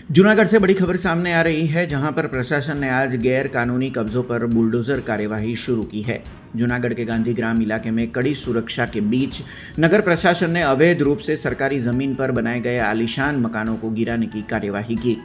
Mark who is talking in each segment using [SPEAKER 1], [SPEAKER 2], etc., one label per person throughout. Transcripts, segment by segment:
[SPEAKER 1] जूनागढ़ से बड़ी खबर सामने आ रही है, जहां पर प्रशासन ने आज गैर कानूनी कब्जों पर बुलडोजर कार्यवाही शुरू की है। जूनागढ़ के गांधीग्राम इलाके में कड़ी सुरक्षा के बीच नगर प्रशासन ने अवैध रूप से सरकारी जमीन पर बनाए गए आलीशान मकानों को गिराने की कार्यवाही की।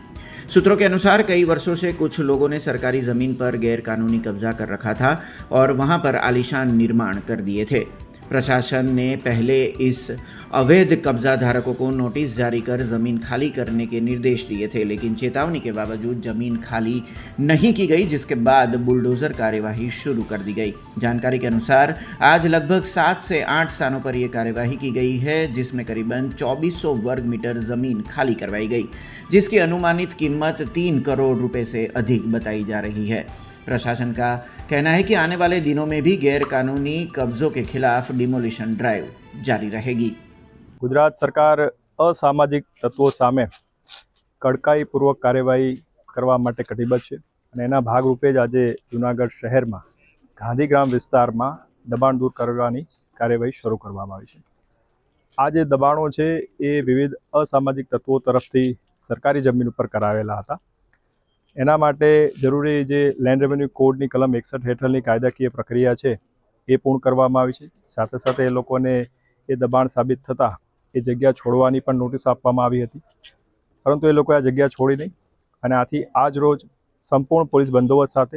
[SPEAKER 1] सूत्रों के अनुसार कई वर्षों से कुछ लोगों ने सरकारी जमीन पर गैर कानूनी कब्जा कर रखा था और वहां पर आलीशान निर्माण कर दिए थे। प्रशासन ने पहले इस अवैध कब्जा धारकों को नोटिस जारी कर जमीन खाली करने के निर्देश दिए थे, लेकिन चेतावनी के बावजूद जमीन खाली नहीं की गई, जिसके बाद बुलडोजर कार्यवाही शुरू कर दी गई। जानकारी के अनुसार आज लगभग 7 से 8 स्थानों पर यह कार्यवाही की गई है, जिसमें करीबन 2400 वर्ग मीटर जमीन खाली करवाई गई, जिसकी अनुमानित कीमत 3 करोड़ रुपए से अधिक बताई जा रही है। प्रशासन का कहना है कि आने वाले दिनों में भी गैर कानूनी कब्जों के खिलाफ डिमोलिशन ड्राइव जारी रहेगी।
[SPEAKER 2] गुजरात सरकार असामाजिक तत्वों सामे कड़काईपूर्वक कार्यवाही करवा माटे कटिबद्ध छे અને એના ભાગરૂપે જ આજે જૂનાગઢ શહેરમાં ગાંધીગ્રામ વિસ્તારમાં દબાણ દૂર કરવાની કાર્યવાહી શરૂ કરવામાં આવી છે। આ જે દબાણો છે એ વિવિધ અસામાજિક તત્વો તરફથી સરકારી જમીન ઉપર કરાવેલા હતા। એના માટે જરૂરી જે લેન્ડ રેવન્યુ કોડની કલમ 61 હેઠળની કાયદાકીય પ્રક્રિયા છે એ પૂર્ણ કરવામાં આવી છે। સાથે સાથે એ લોકોને એ દબાણ સાબિત થતાં એ જગ્યા છોડવાની પણ નોટિસ આપવામાં આવી હતી, પરંતુ એ લોકોએ આ જગ્યા છોડી નહીં અને આથી આજ રોજ સંપૂર્ણ પોલીસ બંદોબસ્ત સાથે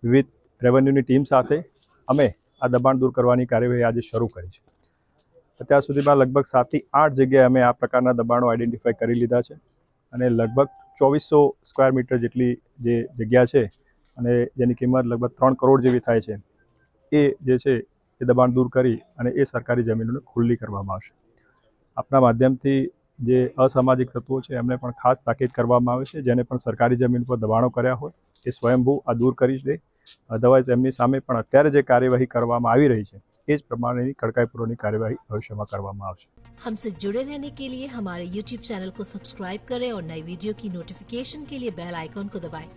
[SPEAKER 2] વિવિધ રેવન્યુની ટીમ સાથે અમે આ દબાણ દૂર કરવાની કાર્યવાહી આજે શરૂ કરી છે। અત્યાર સુધીમાં લગભગ 7 થી 8 જગ્યાએ અમે આ પ્રકારના દબાણો આઈડેન્ટિફાઈ કરી લીધા છે અને લગભગ 2400 સ્ક્વેર મીટર જેટલી જે જગ્યા છે અને જેની કિંમત લગભગ 3 કરોડ જેવી થાય છે એ જે છે એ દબાણ દૂર કરી અને એ સરકારી જમીનોને ખુલ્લી કરવામાં આવશે। આપના માધ્યમથી જે અસામાજિક તત્વો છે એમને પણ ખાસ તાકીદ કરવામાં આવે છે, જેને પણ સરકારી જમીન પર દબાણો કર્યા હોય એ સ્વયંભૂ આ દૂર કરી દે, અધરવાઇઝ એમની સામે પણ અત્યારે જે કાર્યવાહી કરવામાં આવી રહી છે એ જ પ્રમાણેની કડકાઈपूर्वक कार्यवाही भविष्य में કરવામાં આવશે।
[SPEAKER 3] हमसे जुड़े रहने के लिए हमारे YouTube चैनल को सब्सक्राइब करें और नई वीडियो की नोटिफिकेशन के लिए बेल आइकॉन को दबाएं।